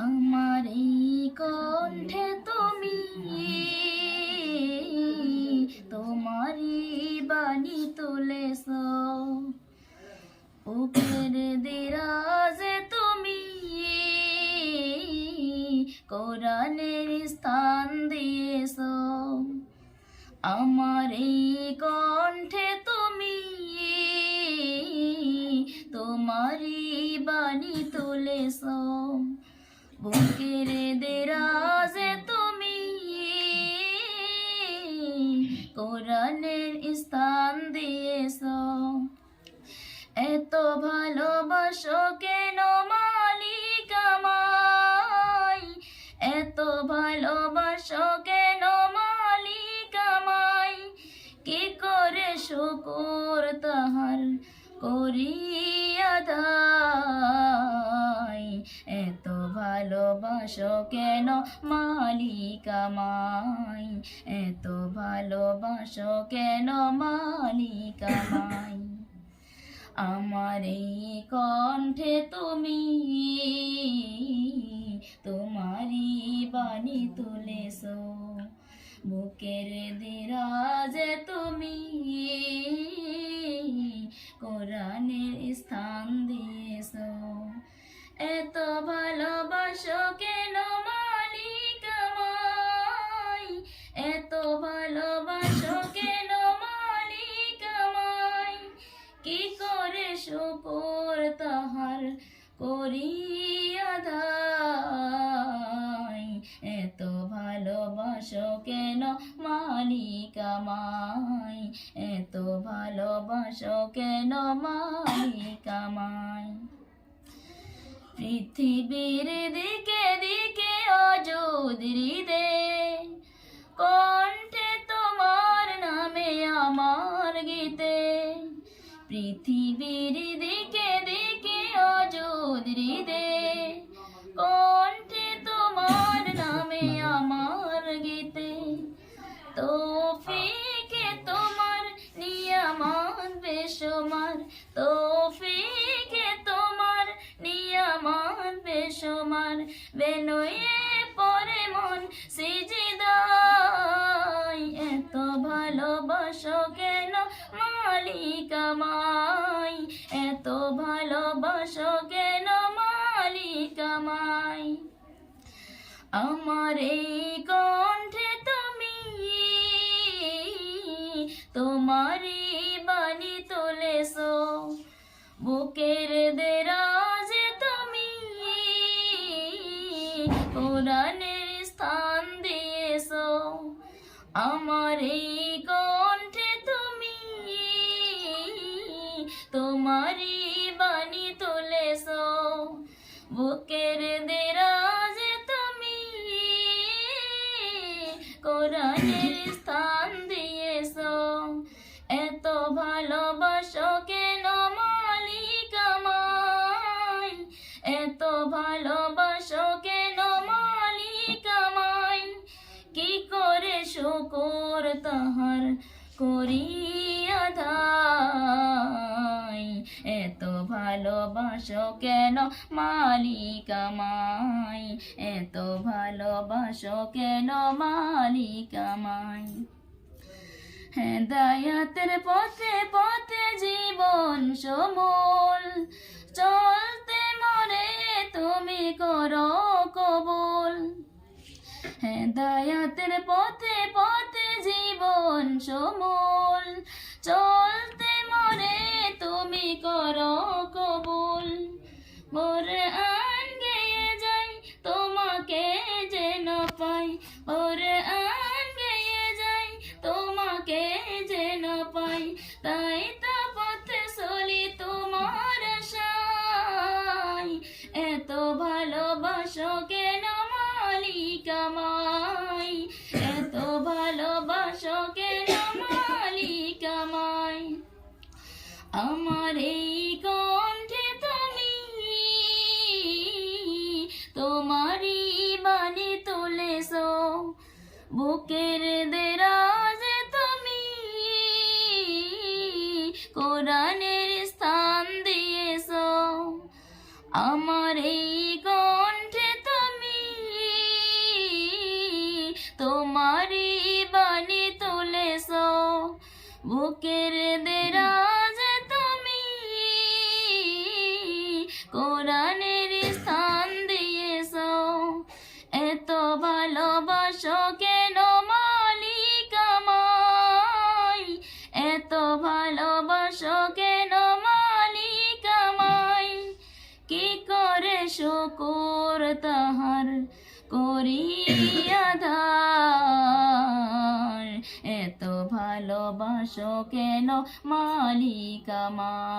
আমার এই কণ্ঠে তুমি তোমারই বাণী তুলেছ, বুকের দিরাজে তুমি কোরআনের স্থান দিয়েছ। আমার এই কণ্ঠে তুমি তোমারই বাণী তুলেছ, বুকের দেরাজে তুমি কোরআনের স্থান দিয়েছ। এত ভালোবাসো কেন মালিক আমায়, এত ভালোবাসো কেন মালিক আমায়, কি করে শুকর তাহার করি আদায়। এত ভালোবাসো কেন মালিক আমায়, এত ভালোবাসো কেন মালিক আমায়। আমার এই কণ্ঠে তুমি তোমারই বাণী তুলেছ, বুকের দিরাজে তুমি কোরআনের স্থান দিয়েছ। এত ভালোবাসো কেন মালিক আমায়, এত ভালোবাসো কেন মালিক আমায়, কি করে শুকর তাহার করি আদায়। এত ভালোবাসো কেন মালিক আমায়, এত ভালোবাসো কেন মালিক আমায়। পৃথিবীর দিকে দিকে অযুদ হৃদে, কণ্ঠে তোমার নামে আমার গীতে। পৃথিবীর দিকে দিকে অযুদ হৃদে, কণ্ঠে তোমার নামে আমার গীতে। তৌফিকে তোমার নিয়ামত বেশুমার, তৌফিকে তোমার নিয়ামত বেশুমার, বেনয়ে পরে মন সিজদায়। এত ভালোবাসো কেন মালিক আমায়, এত ভালোবাসো কেন মালিক আমায়। আমার এই কণ্ঠে তুমি তোমারই বাণী তুলেছ, বুকের দেরাজে তুমি কোরআনের স্থান দিয়েছ। আমার এই কণ্ঠে তুমি তোমারই বাণী তুলেছ, বুকের দেরাজে তুমি কোরআনের স্থান দিয়েছ। এত ভালোবাসো কেন মালিক আমায়, এত ভালোবাসো কেন মালিক আমায়, কি করে শুকর তাহার করি আদায়। এত ভালোবাসো কেন মালিক আমায়, এত ভালোবাসো কেন মালিক আমায়। হেদায়াতের পথে পথে জীবন সমূল, চলতে মরে তুমি করো কবুল। হেদায়াতের পথে পথে জীবন সমূল, চলতে মরে তুমি করো কবুল। কোরআন গেয়ে যাই তোমাকে যেন পাই, কোরআন গেয়ে যাই তোমাকে যেন পাই, তাই তো পথে চলি তোমার আশায়। এত ভালোবাসো কেন মালিক আমায়, এত ভালোবাসো কেন মালিক আমায়। আমার এই কণ্ঠে তুমি তোমারই বাণী তুলেছ, বুকের দেরাজে তুমি কোরআনের স্থান দিয়েছ। আমার এই কণ্ঠে তুমি বুকের দেরাজ তুমি কোরআনের স্থান দিয়েছো, এত ভালোবাসো কেন মালিক আমায়, এত ভালোবাসো কেন মালিক আমায়, কি করে শুকর তাহার করিয়া ধার, এত ভালোবাসো কেন মালিক আমায়।